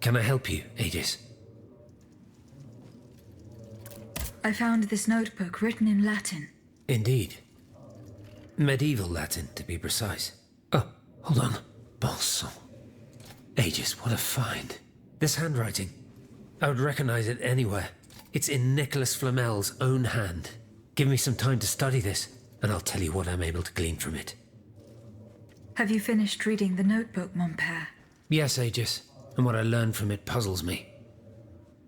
Can I help you, Aegis? I found this notebook written in Latin. Indeed. Medieval Latin, to be precise. Oh, hold on. Bon sang. Aegis, what a find. This handwriting. I would recognize it anywhere. It's in Nicholas Flamel's own hand. Give me some time to study this, and I'll tell you what I'm able to glean from it. Have you finished reading the notebook, mon père? Yes, Aegis, and what I learned from it puzzles me.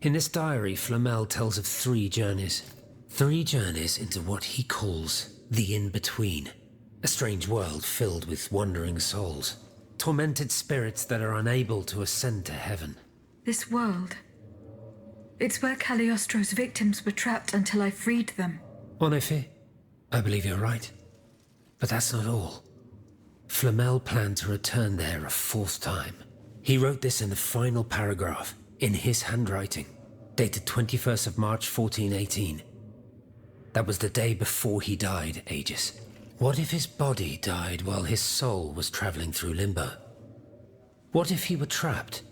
In this diary, Flamel tells of 3 journeys. 3 journeys into what he calls the in-between. A strange world filled with wandering souls. Tormented spirits that are unable to ascend to heaven. This world... it's where Cagliostro's victims were trapped until I freed them. En effet, I believe you're right. But that's not all. Flamel planned to return there a 4th time. He wrote this in the final paragraph, in his handwriting, dated 21st of March 1418. That was the day before he died, Aegis. What if his body died while his soul was traveling through limbo? What if he were trapped,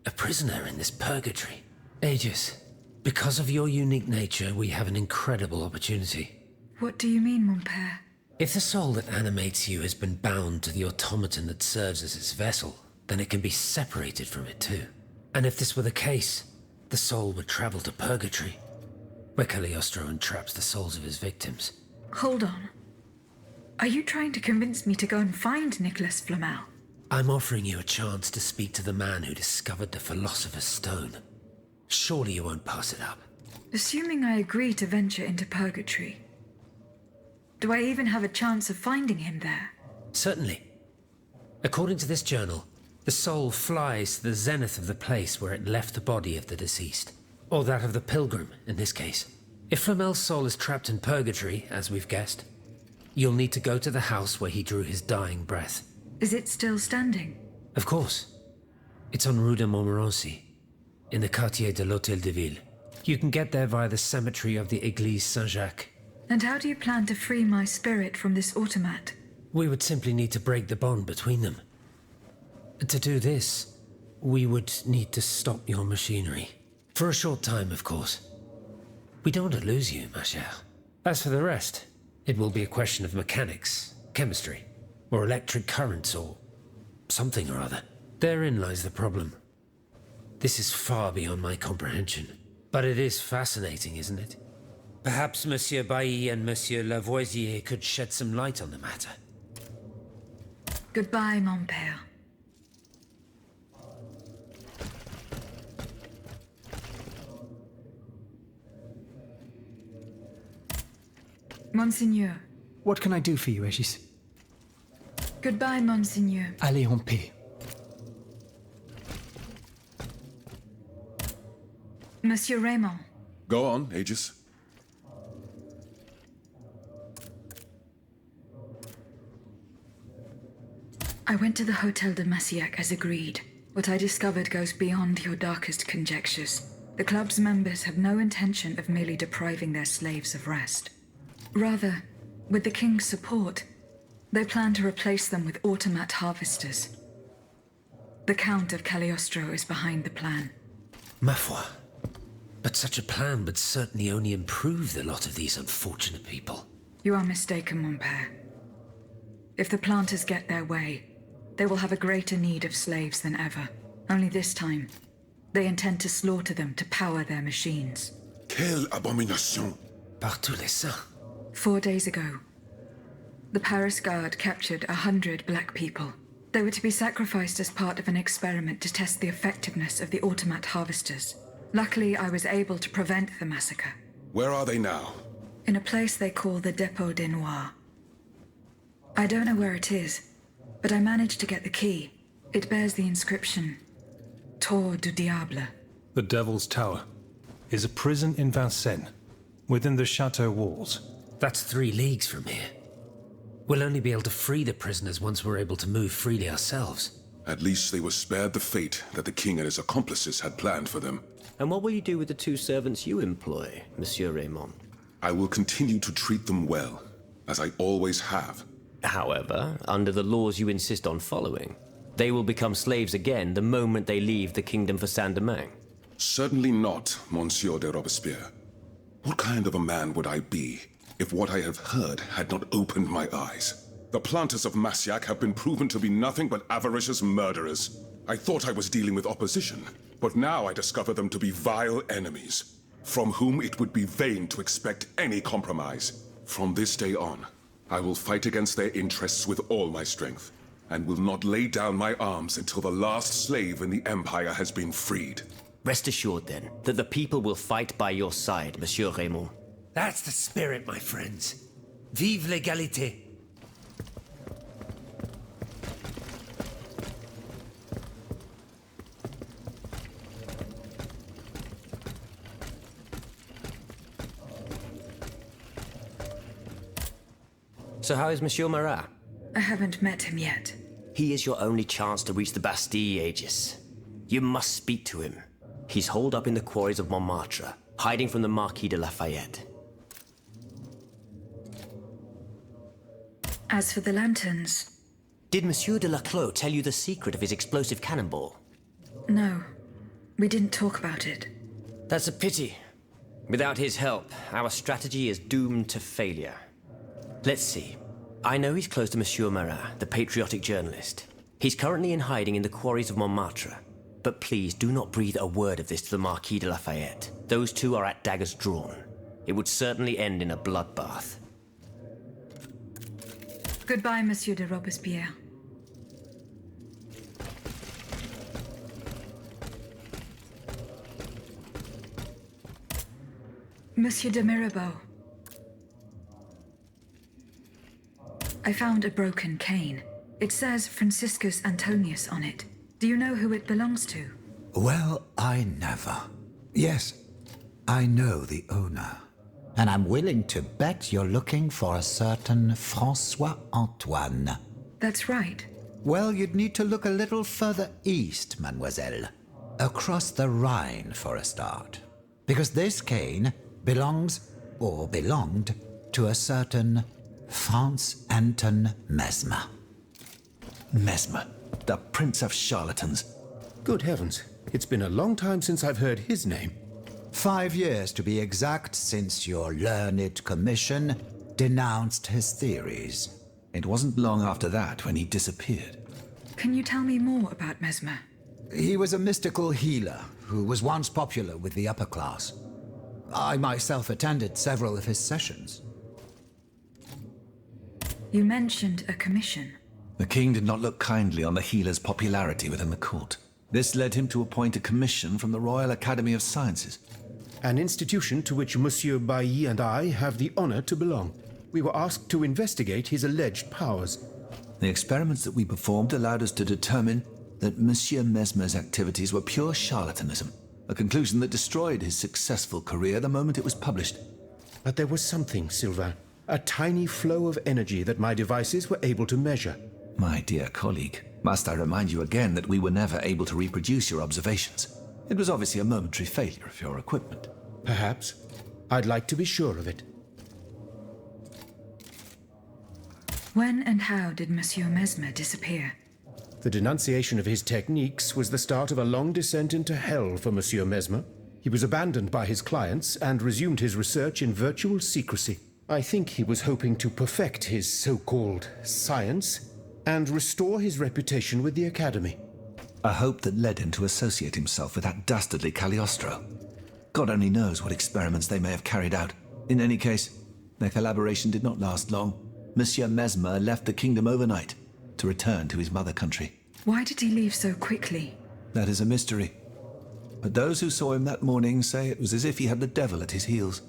a prisoner in this purgatory? Aegis, because of your unique nature, we have an incredible opportunity. What do you mean, mon père? If the soul that animates you has been bound to the automaton that serves as its vessel, then it can be separated from it too. And if this were the case, the soul would travel to purgatory, where Cagliostro entraps the souls of his victims. Hold on. Are you trying to convince me to go and find Nicholas Flamel? I'm offering you a chance to speak to the man who discovered the Philosopher's Stone. Surely you won't pass it up. Assuming I agree to venture into purgatory, do I even have a chance of finding him there? Certainly. According to this journal, the soul flies to the zenith of the place where it left the body of the deceased. Or that of the pilgrim, in this case. If Flamel's soul is trapped in purgatory, as we've guessed, you'll need to go to the house where he drew his dying breath. Is it still standing? Of course. It's on Rue de Montmorency, in the quartier de l'Hôtel de Ville. You can get there via the cemetery of the Église Saint-Jacques. And how do you plan to free my spirit from this automat? We would simply need to break the bond between them. To do this, we would need to stop your machinery. For a short time, of course. We don't want to lose you, ma chère. As for the rest, it will be a question of mechanics, chemistry, or electric currents, or something or other. Therein lies the problem. This is far beyond my comprehension. But it is fascinating, isn't it? Perhaps Monsieur Bailly and Monsieur Lavoisier could shed some light on the matter. Goodbye, mon père. Monseigneur. What can I do for you, Aegis? Goodbye, Monseigneur. Allez en paix. Monsieur Raymond. Go on, Aegis. I went to the Hotel de Massiac as agreed. What I discovered goes beyond your darkest conjectures. The club's members have no intention of merely depriving their slaves of rest. Rather, with the king's support, they plan to replace them with automat harvesters. The Count of Cagliostro is behind the plan. Ma foi. But such a plan would certainly only improve the lot of these unfortunate people. You are mistaken, mon père. If the planters get their way, they will have a greater need of slaves than ever. Only this time, they intend to slaughter them to power their machines. Quelle abomination! Par tous les saints. 4 days ago, the Paris Guard captured 100 black people. They were to be sacrificed as part of an experiment to test the effectiveness of the automat harvesters. Luckily, I was able to prevent the massacre. Where are they now? In a place they call the Dépôt des Noirs. I don't know where it is, but I managed to get the key. It bears the inscription, Tour du Diable. The Devil's Tower is a prison in Vincennes, within the chateau walls. That's 3 leagues from here. We'll only be able to free the prisoners once we're able to move freely ourselves. At least they were spared the fate that the king and his accomplices had planned for them. And what will you do with the 2 servants you employ, Monsieur Raymond? I will continue to treat them well, as I always have. However, under the laws you insist on following. They will become slaves again the moment they leave the kingdom for Saint-Domingue. Certainly not, Monsieur de Robespierre. What kind of a man would I be if what I have heard had not opened my eyes? The planters of Massiac have been proven to be nothing but avaricious murderers. I thought I was dealing with opposition, but now I discover them to be vile enemies, from whom it would be vain to expect any compromise. From this day on, I will fight against their interests with all my strength, and will not lay down my arms until the last slave in the Empire has been freed. Rest assured, then, that the people will fight by your side, Monsieur Raymond. That's the spirit, my friends. Vive l'égalité. So how is Monsieur Marat? I haven't met him yet. He is your only chance to reach the Bastille, Aegis. You must speak to him. He's holed up in the quarries of Montmartre, hiding from the Marquis de Lafayette. As for the lanterns... Did Monsieur de Laclos tell you the secret of his explosive cannonball? No, we didn't talk about it. That's a pity. Without his help, our strategy is doomed to failure. Let's see. I know he's close to Monsieur Marat, the patriotic journalist. He's currently in hiding in the quarries of Montmartre. But please do not breathe a word of this to the Marquis de Lafayette. Those two are at daggers drawn. It would certainly end in a bloodbath. Goodbye, Monsieur de Robespierre. Monsieur de Mirabeau. I found a broken cane. It says Franciscus Antonius on it. Do you know who it belongs to? Well, I never. Yes, I know the owner. And I'm willing to bet you're looking for a certain François Antoine. That's right. Well, you'd need to look a little further east, mademoiselle. Across the Rhine for a start. Because this cane belongs, or belonged, to a certain Franz Anton Mesmer. Mesmer, the prince of charlatans. Good heavens, it's been a long time since I've heard his name. 5 years to be exact since your learned commission denounced his theories. It wasn't long after that when he disappeared. Can you tell me more about Mesmer? He was a mystical healer who was once popular with the upper class. I myself attended several of his sessions. You mentioned a commission. The king did not look kindly on the healer's popularity within the court. This led him to appoint a commission from the Royal Academy of Sciences. An institution to which Monsieur Bailly and I have the honor to belong. We were asked to investigate his alleged powers. The experiments that we performed allowed us to determine that Monsieur Mesmer's activities were pure charlatanism, a conclusion that destroyed his successful career the moment it was published. But there was something, Sylvain. A tiny flow of energy that my devices were able to measure. My dear colleague, must I remind you again that we were never able to reproduce your observations? It was obviously a momentary failure of your equipment. Perhaps. I'd like to be sure of it. When and how did Monsieur Mesmer disappear? The denunciation of his techniques was the start of a long descent into hell for Monsieur Mesmer. He was abandoned by his clients and resumed his research in virtual secrecy. I think he was hoping to perfect his so-called science and restore his reputation with the Academy. A hope that led him to associate himself with that dastardly Cagliostro. God only knows what experiments they may have carried out. In any case, their collaboration did not last long. Monsieur Mesmer left the kingdom overnight to return to his mother country. Why did he leave so quickly? That is a mystery. But those who saw him that morning say it was as if he had the devil at his heels.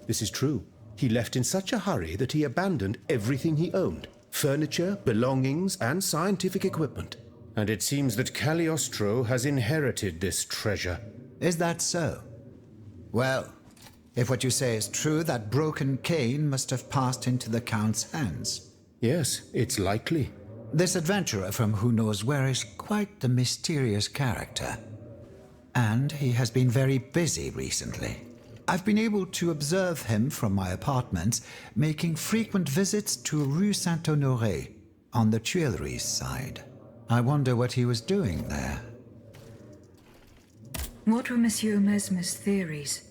This is true. He left in such a hurry that he abandoned everything he owned. Furniture, belongings, and scientific equipment. And it seems that Cagliostro has inherited this treasure. Is that so? Well, if what you say is true, that broken cane must have passed into the Count's hands. Yes, it's likely. This adventurer from who knows where is quite the mysterious character. And he has been very busy recently. I've been able to observe him from my apartments, making frequent visits to Rue Saint-Honoré, on the Tuileries side. I wonder what he was doing there. What were Monsieur Mesmer's theories?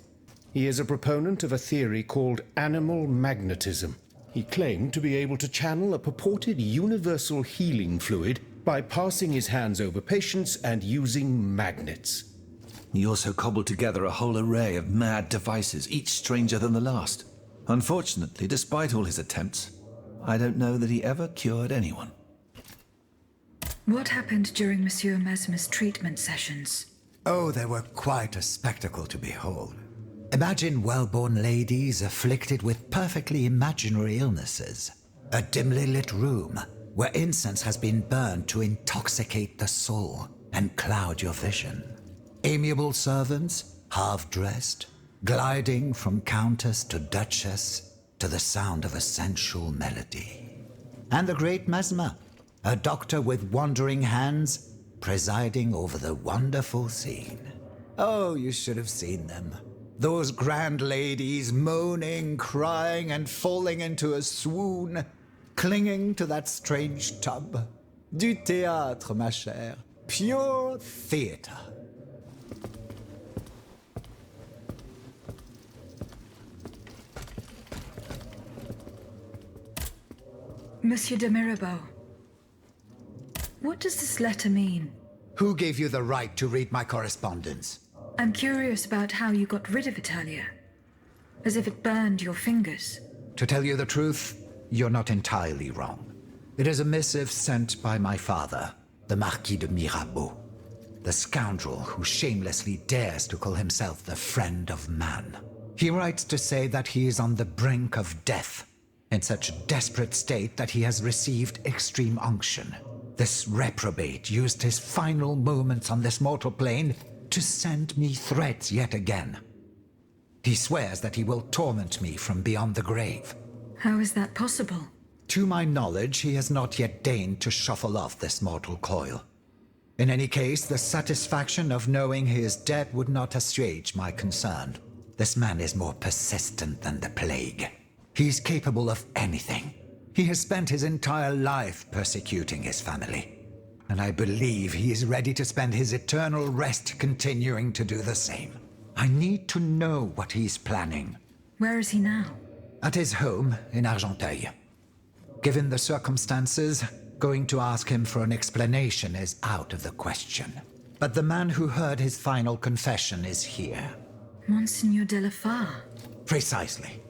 He is a proponent of a theory called animal magnetism. He claimed to be able to channel a purported universal healing fluid by passing his hands over patients and using magnets. He also cobbled together a whole array of mad devices, each stranger than the last. Unfortunately, despite all his attempts, I don't know that he ever cured anyone. What happened during Monsieur Mesmer's treatment sessions? Oh, they were quite a spectacle to behold. Imagine well-born ladies afflicted with perfectly imaginary illnesses. A dimly lit room where incense has been burned to intoxicate the soul and cloud your vision. Amiable servants, half-dressed, gliding from countess to duchess to the sound of a sensual melody. And the great Mesmer, a doctor with wandering hands, presiding over the wonderful scene. Oh, you should have seen them. Those grand ladies moaning, crying, and falling into a swoon, clinging to that strange tub. Du théâtre, ma chère. Pure theatre. Monsieur de Mirabeau, what does this letter mean? Who gave you the right to read my correspondence? I'm curious about how you got rid of Italia. As if it burned your fingers. To tell you the truth, you're not entirely wrong. It is a missive sent by my father, the Marquis de Mirabeau, the scoundrel who shamelessly dares to call himself the friend of man. He writes to say that he is on the brink of death, in such a desperate state that he has received extreme unction. This reprobate used his final moments on this mortal plane to send me threats yet again. He swears that he will torment me from beyond the grave. How is that possible? To my knowledge, he has not yet deigned to shuffle off this mortal coil. In any case, the satisfaction of knowing he is dead would not assuage my concern. This man is more persistent than the plague. He's capable of anything. He has spent his entire life persecuting his family. And I believe he is ready to spend his eternal rest continuing to do the same. I need to know what he's planning. Where is he now? At his home in Argenteuil. Given the circumstances, going to ask him for an explanation is out of the question. But the man who heard his final confession is here. Monseigneur de la Fare. Precisely.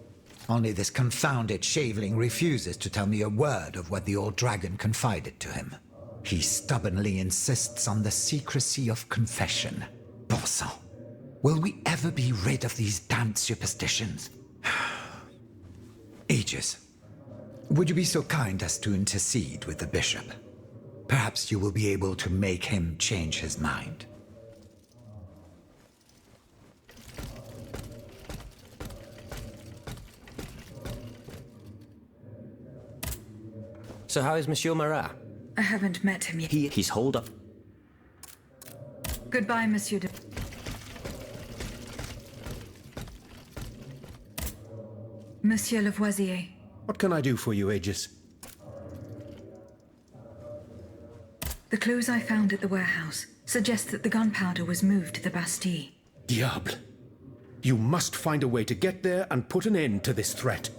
Only this confounded shaveling refuses to tell me a word of what the old dragon confided to him. He stubbornly insists on the secrecy of confession. Bon sang. Will we ever be rid of these damned superstitions? Aegis, would you be so kind as to intercede with the bishop? Perhaps you will be able to make him change his mind. So how is Monsieur Marat? I haven't met him yet. He's holed up. Goodbye, Monsieur de... Monsieur Lavoisier. What can I do for you, Aegis? The clues I found at the warehouse suggest that the gunpowder was moved to the Bastille. Diable. You must find a way to get there and put an end to this threat.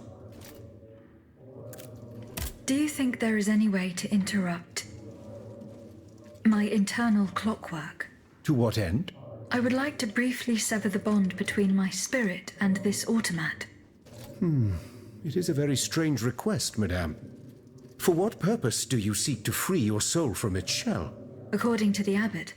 Do you think there is any way to interrupt my internal clockwork? To what end? I would like to briefly sever the bond between my spirit and this automat. It is a very strange request, madame. For what purpose do you seek to free your soul from its shell? According to the abbot,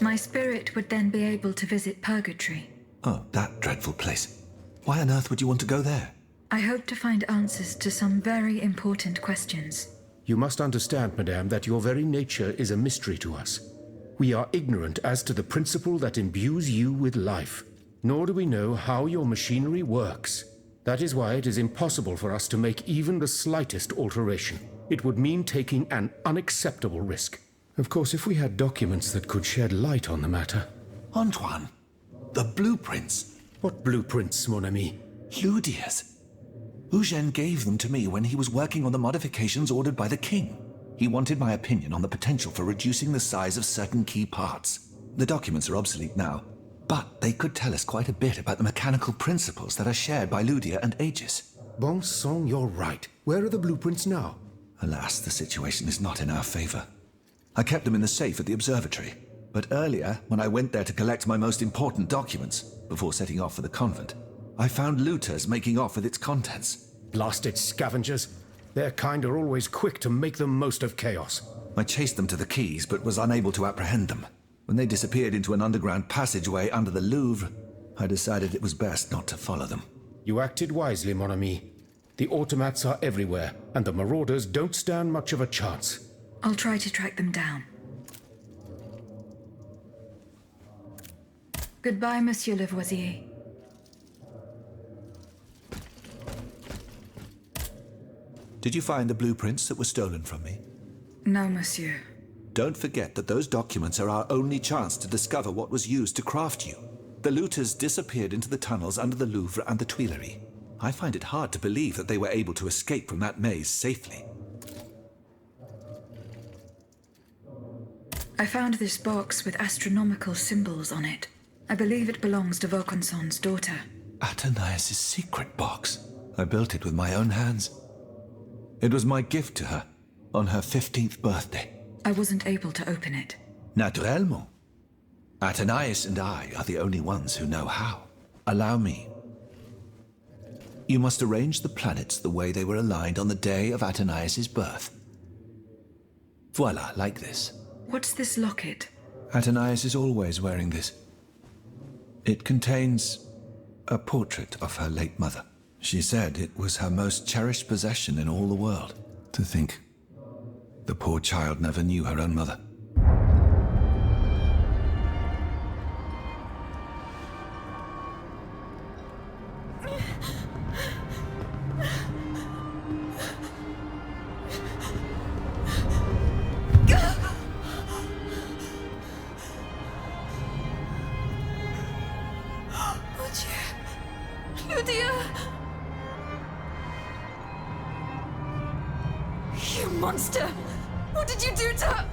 my spirit would then be able to visit purgatory. Oh, that dreadful place. Why on earth would you want to go there? I hope to find answers to some very important questions. You must understand, madame, that your very nature is a mystery to us. We are ignorant as to the principle that imbues you with life, nor do we know how your machinery works. That is why it is impossible for us to make even the slightest alteration. It would mean taking an unacceptable risk. Of course, if we had documents that could shed light on the matter. Antoine, the blueprints. What blueprints, mon ami? Ludia's. Eugène gave them to me when he was working on the modifications ordered by the king. He wanted my opinion on the potential for reducing the size of certain key parts. The documents are obsolete now, but they could tell us quite a bit about the mechanical principles that are shared by Ludia and Aegis. Bon sang, you're right. Where are the blueprints now? Alas, the situation is not in our favor. I kept them in the safe at the observatory, but earlier, when I went there to collect my most important documents, before setting off for the convent, I found looters making off with its contents. Blasted scavengers. Their kind are always quick to make the most of chaos. I chased them to the keys, but was unable to apprehend them. When they disappeared into an underground passageway under the Louvre, I decided it was best not to follow them. You acted wisely, mon ami. The automats are everywhere, and the marauders don't stand much of a chance. I'll try to track them down. Goodbye, Monsieur Lavoisier. Did you find the blueprints that were stolen from me? No, Monsieur. Don't forget that those documents are our only chance to discover what was used to craft you. The looters disappeared into the tunnels under the Louvre and the Tuileries. I find it hard to believe that they were able to escape from that maze safely. I found this box with astronomical symbols on it. I believe it belongs to Vaucanson's daughter. Athénaïs' secret box. I built it with my own hands. It was my gift to her on her 15th birthday. I wasn't able to open it. Naturellement. Athénaïs and I are the only ones who know how. Allow me. You must arrange the planets the way they were aligned on the day of Athénaïs' birth. Voila, like this. What's this locket? Athénaïs is always wearing this. It contains a portrait of her late mother. She said it was her most cherished possession in all the world. To think, the poor child never knew her own mother. You monster! What did you do to her?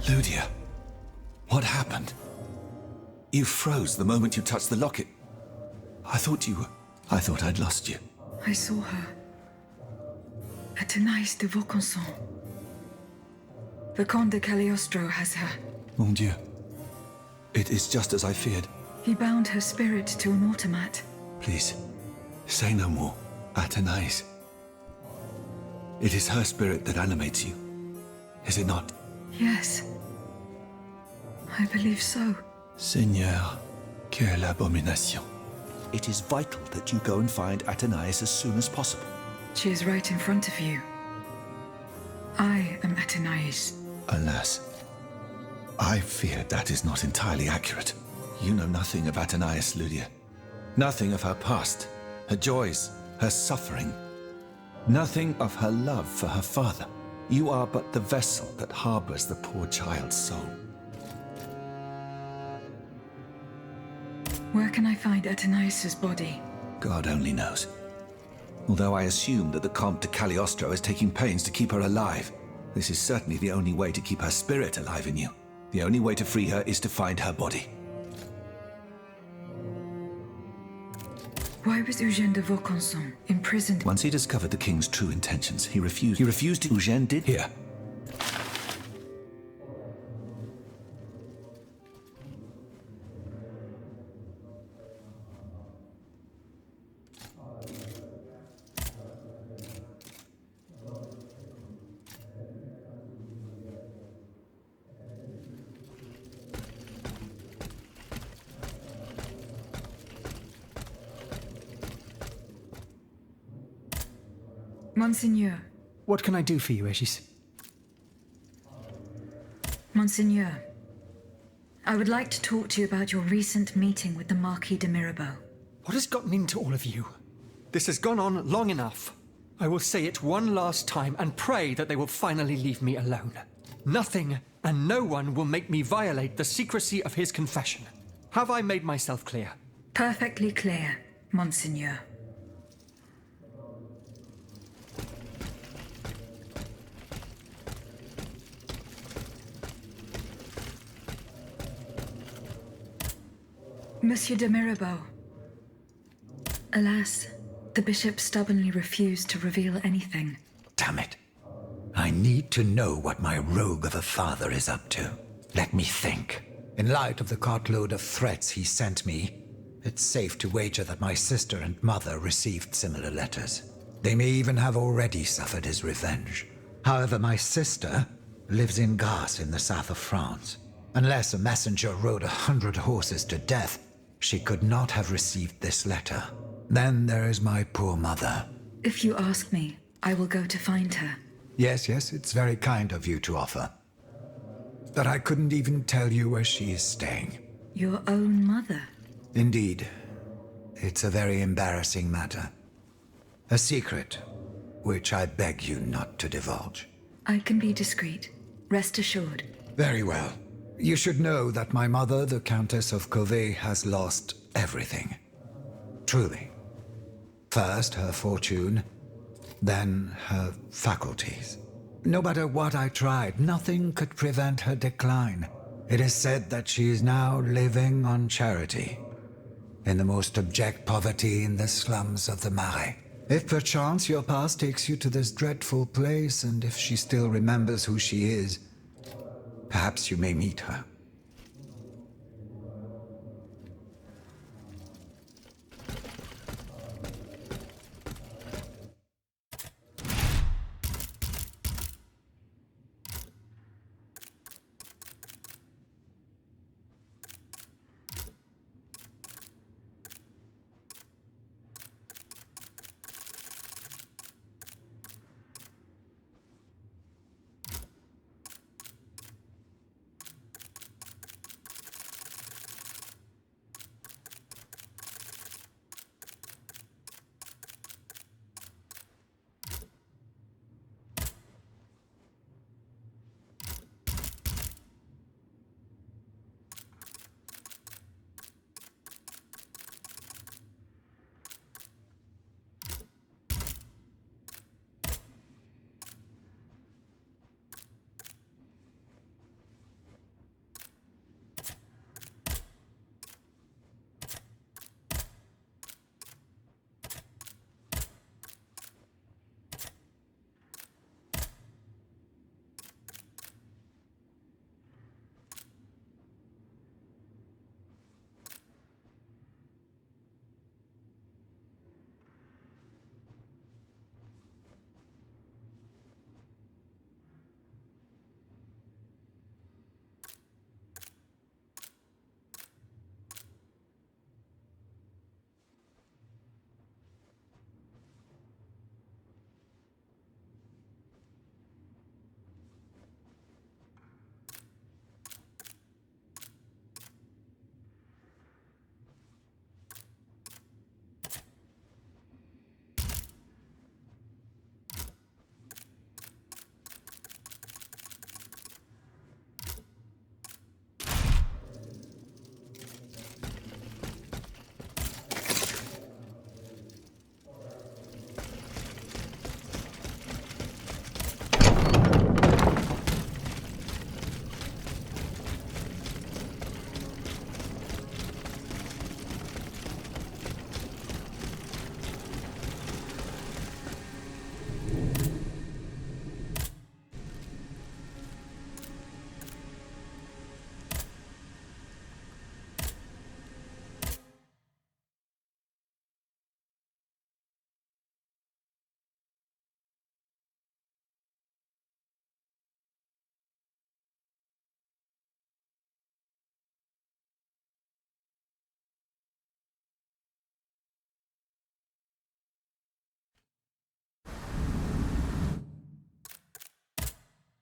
Ludia, what happened? You froze the moment you touched the locket. I thought I'd lost you. I saw her. Athénaïs de Vaucanson. The Comte de Cagliostro has her. Mon Dieu. It is just as I feared. He bound her spirit to an automat. Please, say no more. Athénaïs. It is her spirit that animates you, is it not? Yes. I believe so. Seigneur, quelle abomination. It is vital that you go and find Athénaïs as soon as possible. She is right in front of you. I am Athénaïs. Alas, I fear that is not entirely accurate. You know nothing of Athénaïs, Ludia. Nothing of her past, her joys, her suffering. Nothing of her love for her father. You are but the vessel that harbors the poor child's soul. Where can I find Athénaïs' body? God only knows. Although I assume that the Comte de Cagliostro is taking pains to keep her alive, this is certainly the only way to keep her spirit alive in you. The only way to free her is to find her body. Why was Eugène de Vaucanson imprisoned? Once he discovered the king's true intentions, he refused. Eugène did here. Monseigneur. What can I do for you, Aegis? Monseigneur, I would like to talk to you about your recent meeting with the Marquis de Mirabeau. What has gotten into all of you? This has gone on long enough. I will say it one last time and pray that they will finally leave me alone. Nothing and no one will make me violate the secrecy of his confession. Have I made myself clear? Perfectly clear, Monseigneur. Monsieur de Mirabeau. Alas, the bishop stubbornly refused to reveal anything. Damn it. I need to know what my rogue of a father is up to. Let me think. In light of the cartload of threats he sent me, it's safe to wager that my sister and mother received similar letters. They may even have already suffered his revenge. However, my sister lives in Grasse in the south of France. Unless a messenger rode 100 horses to death, she could not have received this letter. Then there is my poor mother. If you ask me, I will go to find her. Yes, it's very kind of you to offer. But I couldn't even tell you where she is staying. Your own mother? Indeed. It's a very embarrassing matter. A secret, which I beg you not to divulge. I can be discreet. Rest assured. Very well. You should know that my mother, the Countess of Covey, has lost everything. Truly. First her fortune, then her faculties. No matter what I tried, nothing could prevent her decline. It is said that she is now living on charity, in the most abject poverty in the slums of the Marais. If perchance your past takes you to this dreadful place, and if she still remembers who she is, perhaps you may meet her.